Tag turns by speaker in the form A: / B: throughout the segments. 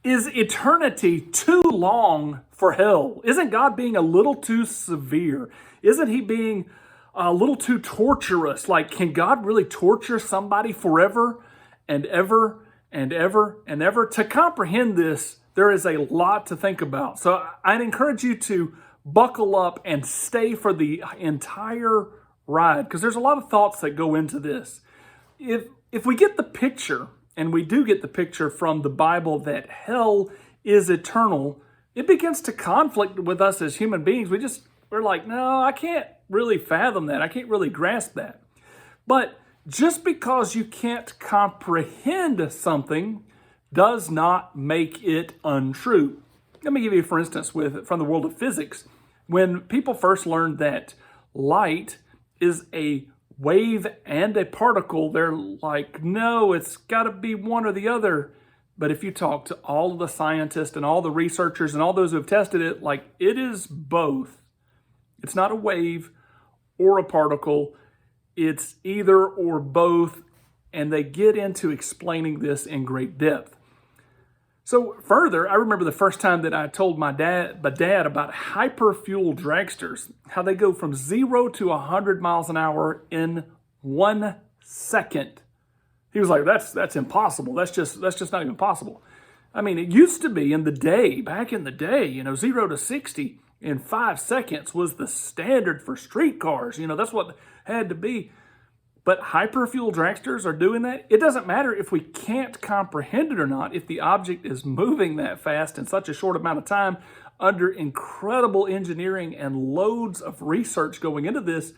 A: Is eternity too long for hell? Isn't God being a little too severe? Isn't he being a little too torturous? Like, can God really torture somebody forever and ever and ever and ever? To comprehend this, there is a lot to think about. So I'd encourage you to buckle up and stay for the entire ride, because there's a lot of thoughts that go into this. If we get the picture, and we do get the picture from the Bible that hell is eternal, it begins to conflict with us as human beings. We're like, no, I can't really fathom that. I can't really grasp that. But just because you can't comprehend something does not make it untrue. Let me give you, for instance, from the world of physics. When people first learned that light is a wave and a particle, they're like, no, it's got to be one or the other. But if you talk to all of the scientists and all the researchers and all those who have tested it, like, it is both. It's not a wave or a particle. It's either or both. And they get into explaining this in great depth. So further, I remember the first time that I told my dad about hyperfuel dragsters, how they go from 0 to 100 miles an hour in 1 second. He was like, that's impossible. That's just not even possible. I mean, it used to be back in the day, 0 to 60 in 5 seconds was the standard for streetcars. That's what had to be. But hyperfuel dragsters are doing that. It doesn't matter if we can't comprehend it or not. If the object is moving that fast in such a short amount of time, under incredible engineering and loads of research going into this,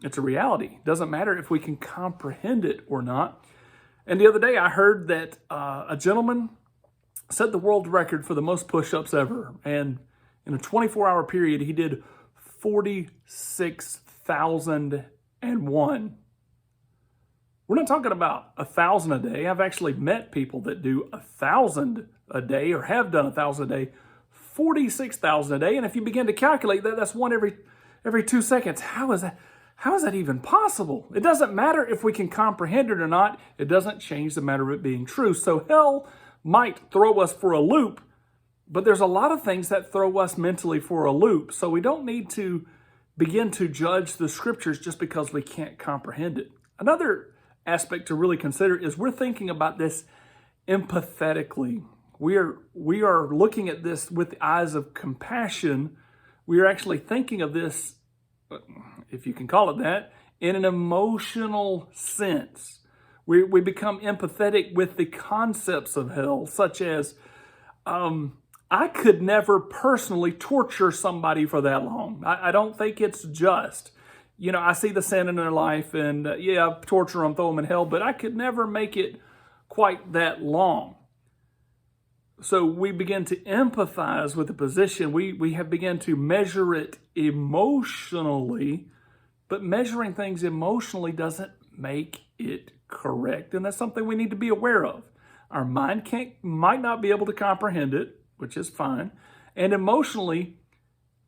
A: it's a reality. It doesn't matter if we can comprehend it or not. And the other day I heard that a gentleman set the world record for the most push-ups ever. And in a 24-hour period, he did 46,001. We're not talking about 1,000 a day. I've actually met people that do 1,000 a day or have done 1,000 a day, 46,000 a day. And if you begin to calculate that, that's one every 2 seconds. How is that even possible? It doesn't matter if we can comprehend it or not. It doesn't change the matter of it being true. So hell might throw us for a loop, but there's a lot of things that throw us mentally for a loop. So we don't need to begin to judge the scriptures just because we can't comprehend it. Another aspect to really consider is we're thinking about this empathetically. We are looking at this with the eyes of compassion. We are actually thinking of this, if you can call it that, in an emotional sense. We become empathetic with the concepts of hell, such as, I could never personally torture somebody for that long. I don't think it's just. I see the sin in their life and torture them, throw them in hell, but I could never make it quite that long. So we begin to empathize with the position. We have begun to measure it emotionally, but measuring things emotionally doesn't make it correct. And that's something we need to be aware of. Our mind might not be able to comprehend it, which is fine. And emotionally,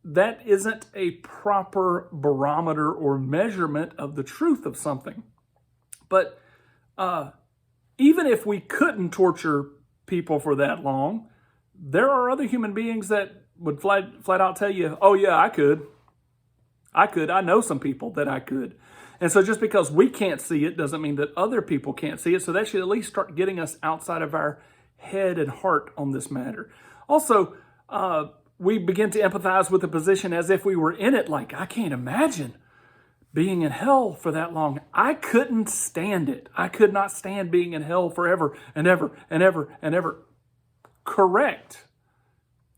A: that isn't a proper barometer or measurement of the truth of something. But even if we couldn't torture people for that long, there are other human beings that would flat out tell you, oh yeah, I could. I know some people that I could. And so just because we can't see it doesn't mean that other people can't see it. So that should at least start getting us outside of our head and heart on this matter. Also, we begin to empathize with the position as if we were in it. Like, I can't imagine being in hell for that long. I couldn't stand it. I could not stand being in hell forever and ever and ever and ever. Correct.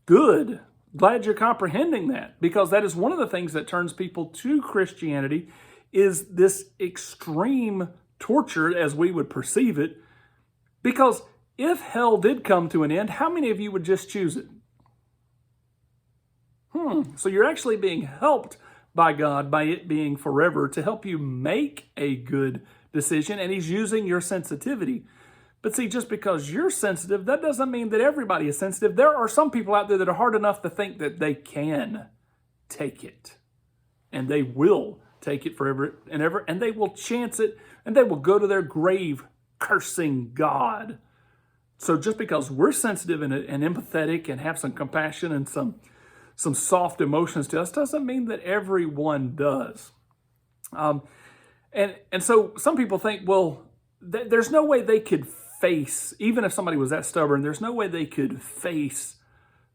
A: Good. Glad you're comprehending that, because that is one of the things that turns people to Christianity, is this extreme torture as we would perceive it. Because if hell did come to an end, how many of you would just choose it? So you're actually being helped by God, by it being forever, to help you make a good decision, and he's using your sensitivity. But see, just because you're sensitive, that doesn't mean that everybody is sensitive. There are some people out there that are hard enough to think that they can take it, and they will take it forever and ever, and they will chance it, and they will go to their grave cursing God. So just because we're sensitive and empathetic and have some compassion and some soft emotions to us doesn't mean that everyone does. And so some people think, well, there's no way they could face, even if somebody was that stubborn, there's no way they could face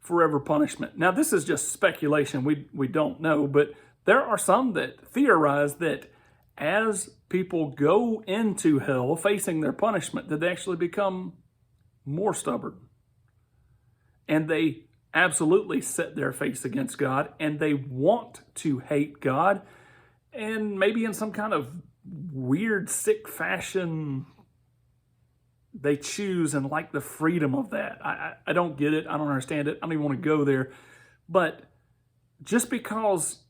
A: forever punishment. Now, this is just speculation. We don't know, but there are some that theorize that as people go into hell facing their punishment, that they actually become more stubborn. And they absolutely set their face against God, and they want to hate God, and maybe in some kind of weird, sick fashion, they choose and like the freedom of that. I don't get it. I don't understand it. I don't even want to go there. But just because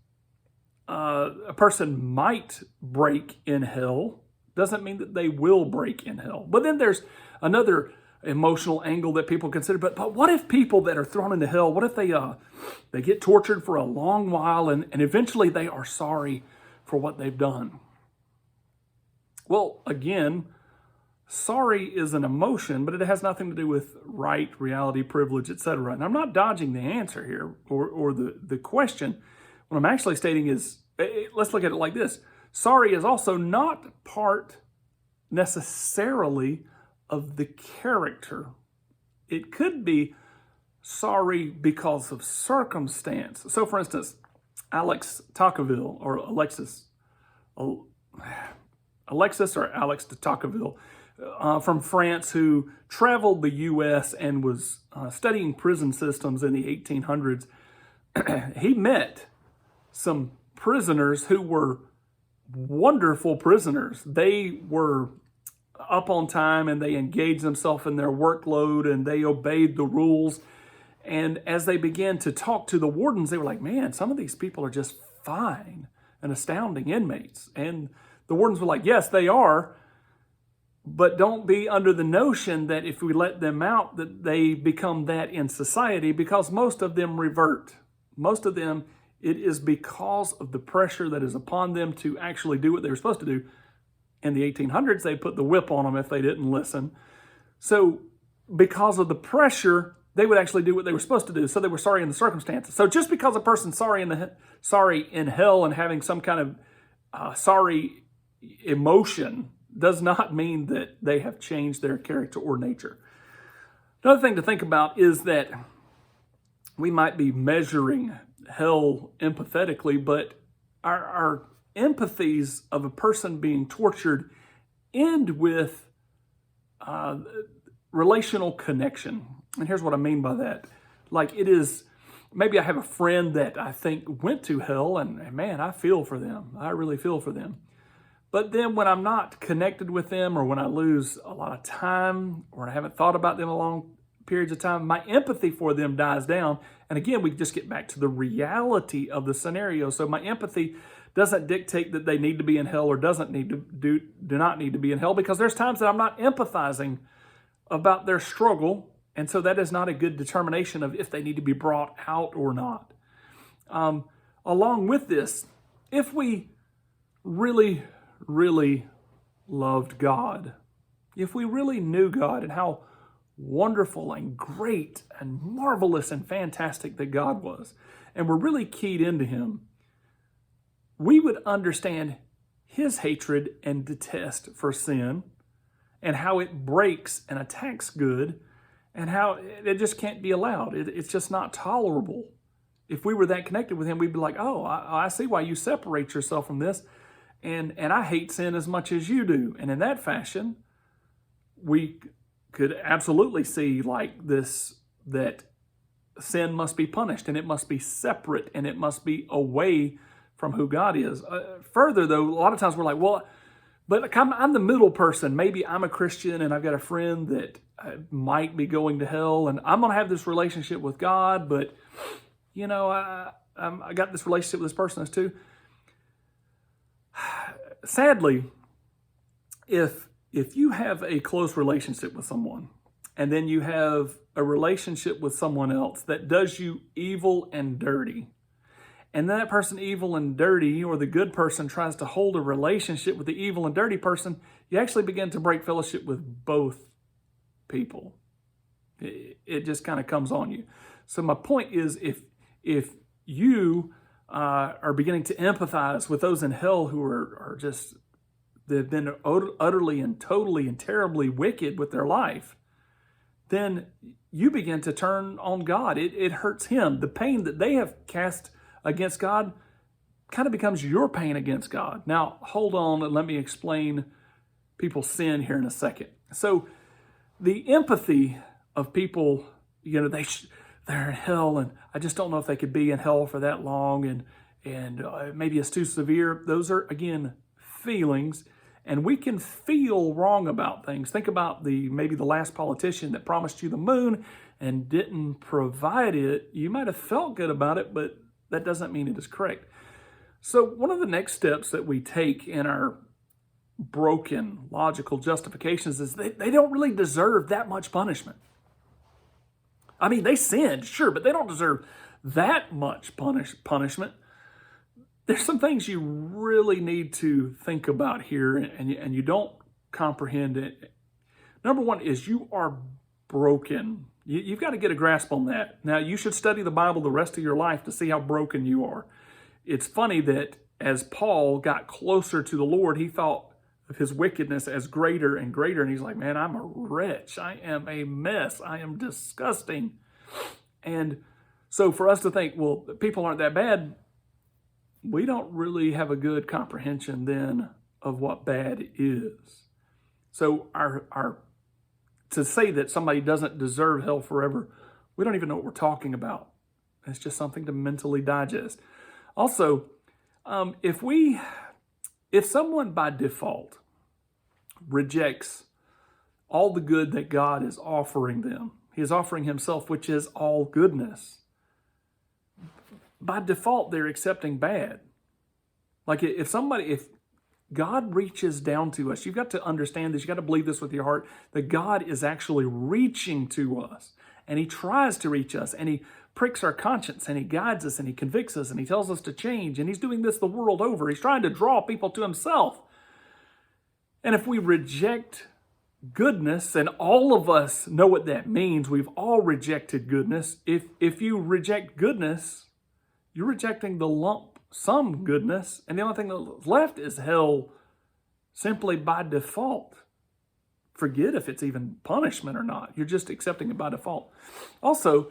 A: a person might break in hell doesn't mean that they will break in hell. But then there's another emotional angle that people consider. But what if people that are thrown into hell, what if they get tortured for a long while and eventually they are sorry for what they've done? Well, again, sorry is an emotion, but it has nothing to do with right, reality, privilege, etc. And I'm not dodging the answer here or the question. What I'm actually stating is, let's look at it like this. Sorry is also not part necessarily of the character. It could be sorry because of circumstance. So for instance, Alex Tocqueville or Alexis or Alex de Tocqueville from France, who traveled the U.S. and was studying prison systems in the 1800s. He met some prisoners who were wonderful prisoners. They were up on time and they engaged themselves in their workload and they obeyed the rules. And as they began to talk to the wardens, they were like, man, some of these people are just fine and astounding inmates. And the wardens were like, yes, they are, but don't be under the notion that if we let them out that they become that in society, because most of them revert. Most of them, it is because of the pressure that is upon them to actually do what they were supposed to do. In the 1800s, they put the whip on them if they didn't listen. So because of the pressure, they would actually do what they were supposed to do. So they were sorry in the circumstances. So just because a person's sorry in hell and having some kind of sorry emotion does not mean that they have changed their character or nature. Another thing to think about is that we might be measuring hell empathetically, but our empathies of a person being tortured end with relational connection. And here's what I mean by that. Like it is, maybe I have a friend that I think went to hell and man, I feel for them. I really feel for them. But then when I'm not connected with them or when I lose a lot of time or I haven't thought about them a long periods of time, my empathy for them dies down. And again, we just get back to the reality of the scenario. So my empathy doesn't dictate that they need to be in hell or do not need to be in hell, because there's times that I'm not empathizing about their struggle. And so that is not a good determination of if they need to be brought out or not. Along with this, if we really, really loved God, if we really knew God and how wonderful and great and marvelous and fantastic that God was, and we're really keyed into Him, we would understand His hatred and detest for sin and how it breaks and attacks good and how it just can't be allowed. It's just not tolerable. If we were that connected with Him, we'd be like, oh, I see why you separate yourself from this. And I hate sin as much as you do. And in that fashion, we could absolutely see like this, that sin must be punished and it must be separate and it must be away from who God is. Further, though, a lot of times we're like, well, but I'm the middle person. Maybe I'm a Christian and I've got a friend that might be going to hell and I'm going to have this relationship with God, but, you know, I got this relationship with this person as too. Sadly, if you have a close relationship with someone and then you have a relationship with someone else that does you evil and dirty, and that person evil and dirty, or the good person tries to hold a relationship with the evil and dirty person, you actually begin to break fellowship with both people. It just kind of comes on you. So my point is, if you are beginning to empathize with those in hell who are just, they've been utterly and totally and terribly wicked with their life, then you begin to turn on God. It hurts him. The pain that they have cast against God kind of becomes your pain against God. Now, hold on and let me explain people's sin here in a second. So the empathy of people, they're in hell, and I just don't know if they could be in hell for that long, and maybe it's too severe. Those are, again, feelings, and we can feel wrong about things. Think about maybe the last politician that promised you the moon and didn't provide it. You might have felt good about it, but that doesn't mean it is correct. So one of the next steps that we take in our broken logical justifications is they don't really deserve that much punishment. I mean, they sinned, sure, but they don't deserve that much punishment. There's some things you really need to think about here, and you don't comprehend it. Number one is you are broken. You've got to get a grasp on that. Now, you should study the Bible the rest of your life to see how broken you are. It's funny that as Paul got closer to the Lord, he thought of his wickedness as greater and greater. And he's like, man, I'm a wretch. I am a mess. I am disgusting. And so for us to think, well, people aren't that bad, we don't really have a good comprehension then of what bad is. So to say that somebody doesn't deserve hell forever, we don't even know what we're talking about. It's just something to mentally digest. Also, if someone by default rejects all the good that God is offering them, he is offering himself, which is all goodness. By default, they're accepting bad. Like if God reaches down to us, you've got to understand this, you've got to believe this with your heart, that God is actually reaching to us. And he tries to reach us, and he pricks our conscience, and he guides us, and he convicts us, and he tells us to change, and he's doing this the world over. He's trying to draw people to himself. And if we reject goodness, and all of us know what that means, we've all rejected goodness. If you reject goodness, you're rejecting the lump sum goodness, and the only thing that's left is hell simply by default. Forget if it's even punishment or not. You're just accepting it by default. Also,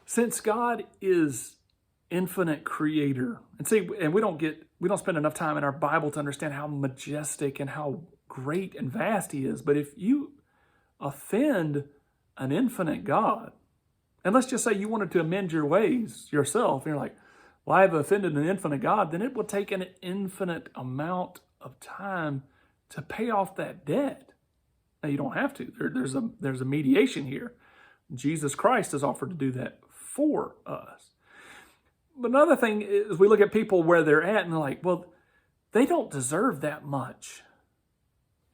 A: since God is infinite creator, and we don't spend enough time in our Bible to understand how majestic and how great and vast he is. But if you offend an infinite God, and let's just say you wanted to amend your ways yourself, and you're like, well, I have offended an infinite God, then it will take an infinite amount of time to pay off that debt. Now, you don't have to. There's a mediation here. Jesus Christ has offered to do that for us. But another thing is we look at people where they're at and they're like, well, they don't deserve that much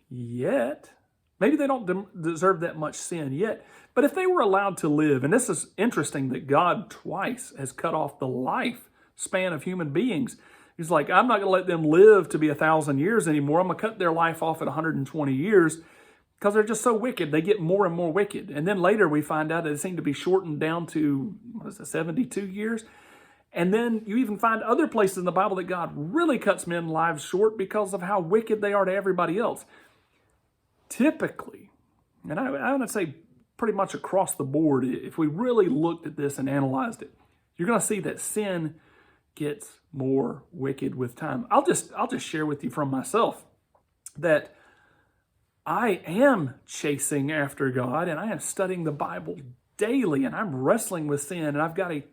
A: yet. Maybe they don't deserve that much sin yet. But if they were allowed to live, and this is interesting that God twice has cut off the life span of human beings. He's like, I'm not going to let them live to be 1,000 years anymore. I'm going to cut their life off at 120 years because they're just so wicked. They get more and more wicked. And then later we find out that it seemed to be shortened down to, 72 years? And then you even find other places in the Bible that God really cuts men's lives short because of how wicked they are to everybody else. Typically, and I would say pretty much across the board, if we really looked at this and analyzed it, you're going to see that sin gets more wicked with time. I'll just share with you from myself that I am chasing after God, and I am studying the Bible daily, and I'm wrestling with sin, and I've got a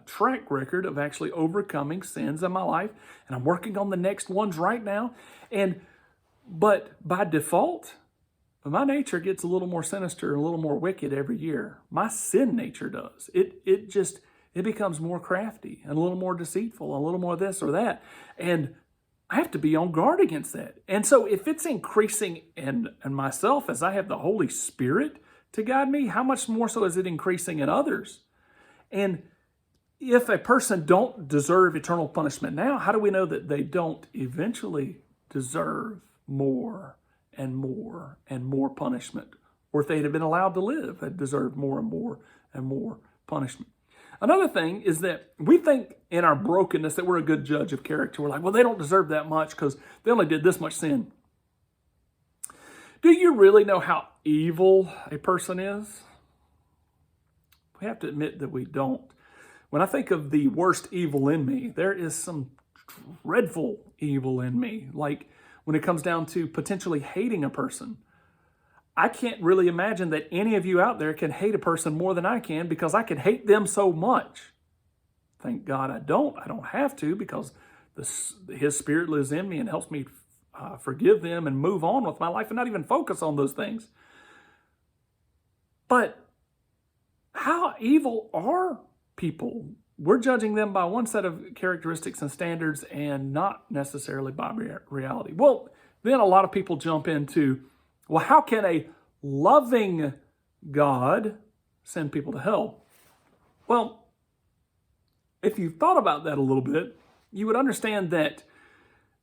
A: track record of actually overcoming sins in my life, and I'm working on the next ones right now. But by default, my nature gets a little more sinister, a little more wicked every year. My sin nature does. It becomes more crafty and a little more deceitful, a little more this or that. And I have to be on guard against that. And so if it's increasing in myself as I have the Holy Spirit to guide me, how much more so is it increasing in others? And if a person don't deserve eternal punishment now, how do we know that they don't eventually deserve more and more and more punishment? or if they had been allowed to live, had deserved more and more and more punishment. Another thing is that we think in our brokenness that we're a good judge of character. We're like, well, they don't deserve that much because they only did this much sin. Do you really know how evil a person is? We have to admit that we don't. When I think of the worst evil in me, there is some dreadful evil in me. Like when it comes down to potentially hating a person. I can't really imagine that any of you out there can hate a person more than I can because I can hate them so much. Thank God I don't. I don't have to because His Spirit lives in me and helps me forgive them and move on with my life and not even focus on those things. But how evil are people? We're judging them by one set of characteristics and standards and not necessarily by reality. Well, then a lot of people jump into, well, how can a loving God send people to hell? Well, if you thought about that a little bit, you would understand that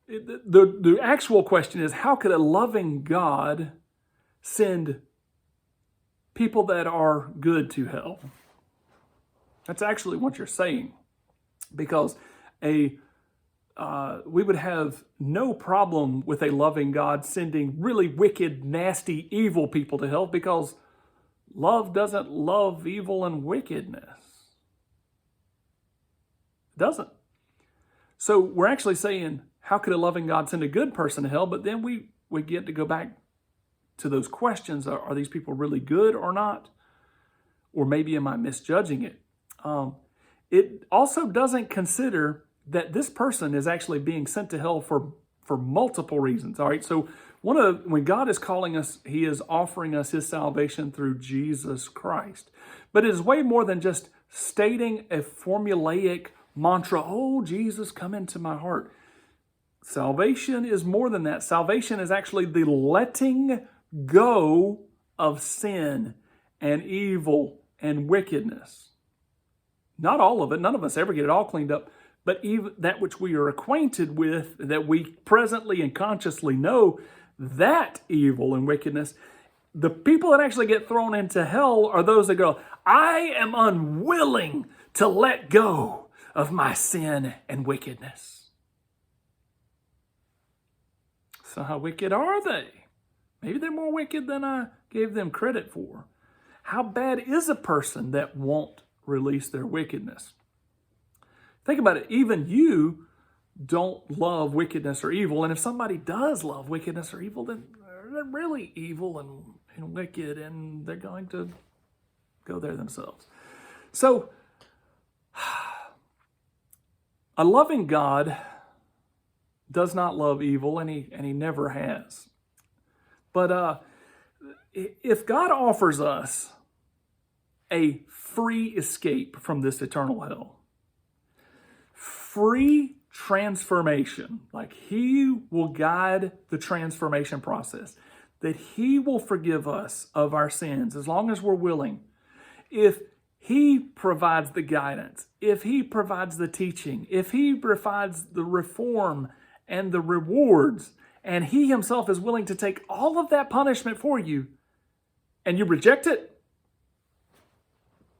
A: the actual question is, how could a loving God send people that are good to hell? That's actually what you're saying, because we would have no problem with a loving God sending really wicked, nasty, evil people to hell, because love doesn't love evil and wickedness. It doesn't. So we're actually saying, how could a loving God send a good person to hell? But then we get to go back to those questions. Are these people really good or not? Or maybe am I misjudging it? It also doesn't consider that this person is actually being sent to hell for multiple reasons. All right. So when God is calling us, He is offering us His salvation through Jesus Christ. But it is way more than just stating a formulaic mantra, oh, Jesus, come into my heart. Salvation is more than that. Salvation is actually the letting go of sin and evil and wickedness. Not all of it. None of us ever get it all cleaned up. But even that which we are acquainted with, that we presently and consciously know, that evil and wickedness, the people that actually get thrown into hell are those that go, I am unwilling to let go of my sin and wickedness. So how wicked are they? Maybe they're more wicked than I gave them credit for. How bad is a person that won't release their wickedness? Think about it. Even you don't love wickedness or evil. And if somebody does love wickedness or evil, then they're really evil and wicked, and they're going to go there themselves. So a loving God does not love evil, and he never has. But if God offers us a free escape from this eternal hell, free transformation, like He will guide the transformation process, that He will forgive us of our sins as long as we're willing. If He provides the guidance, if He provides the teaching, if He provides the reform and the rewards, and He Himself is willing to take all of that punishment for you, and you reject it,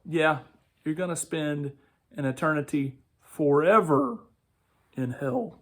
A: yeah, you're going to spend an eternity forever in hell.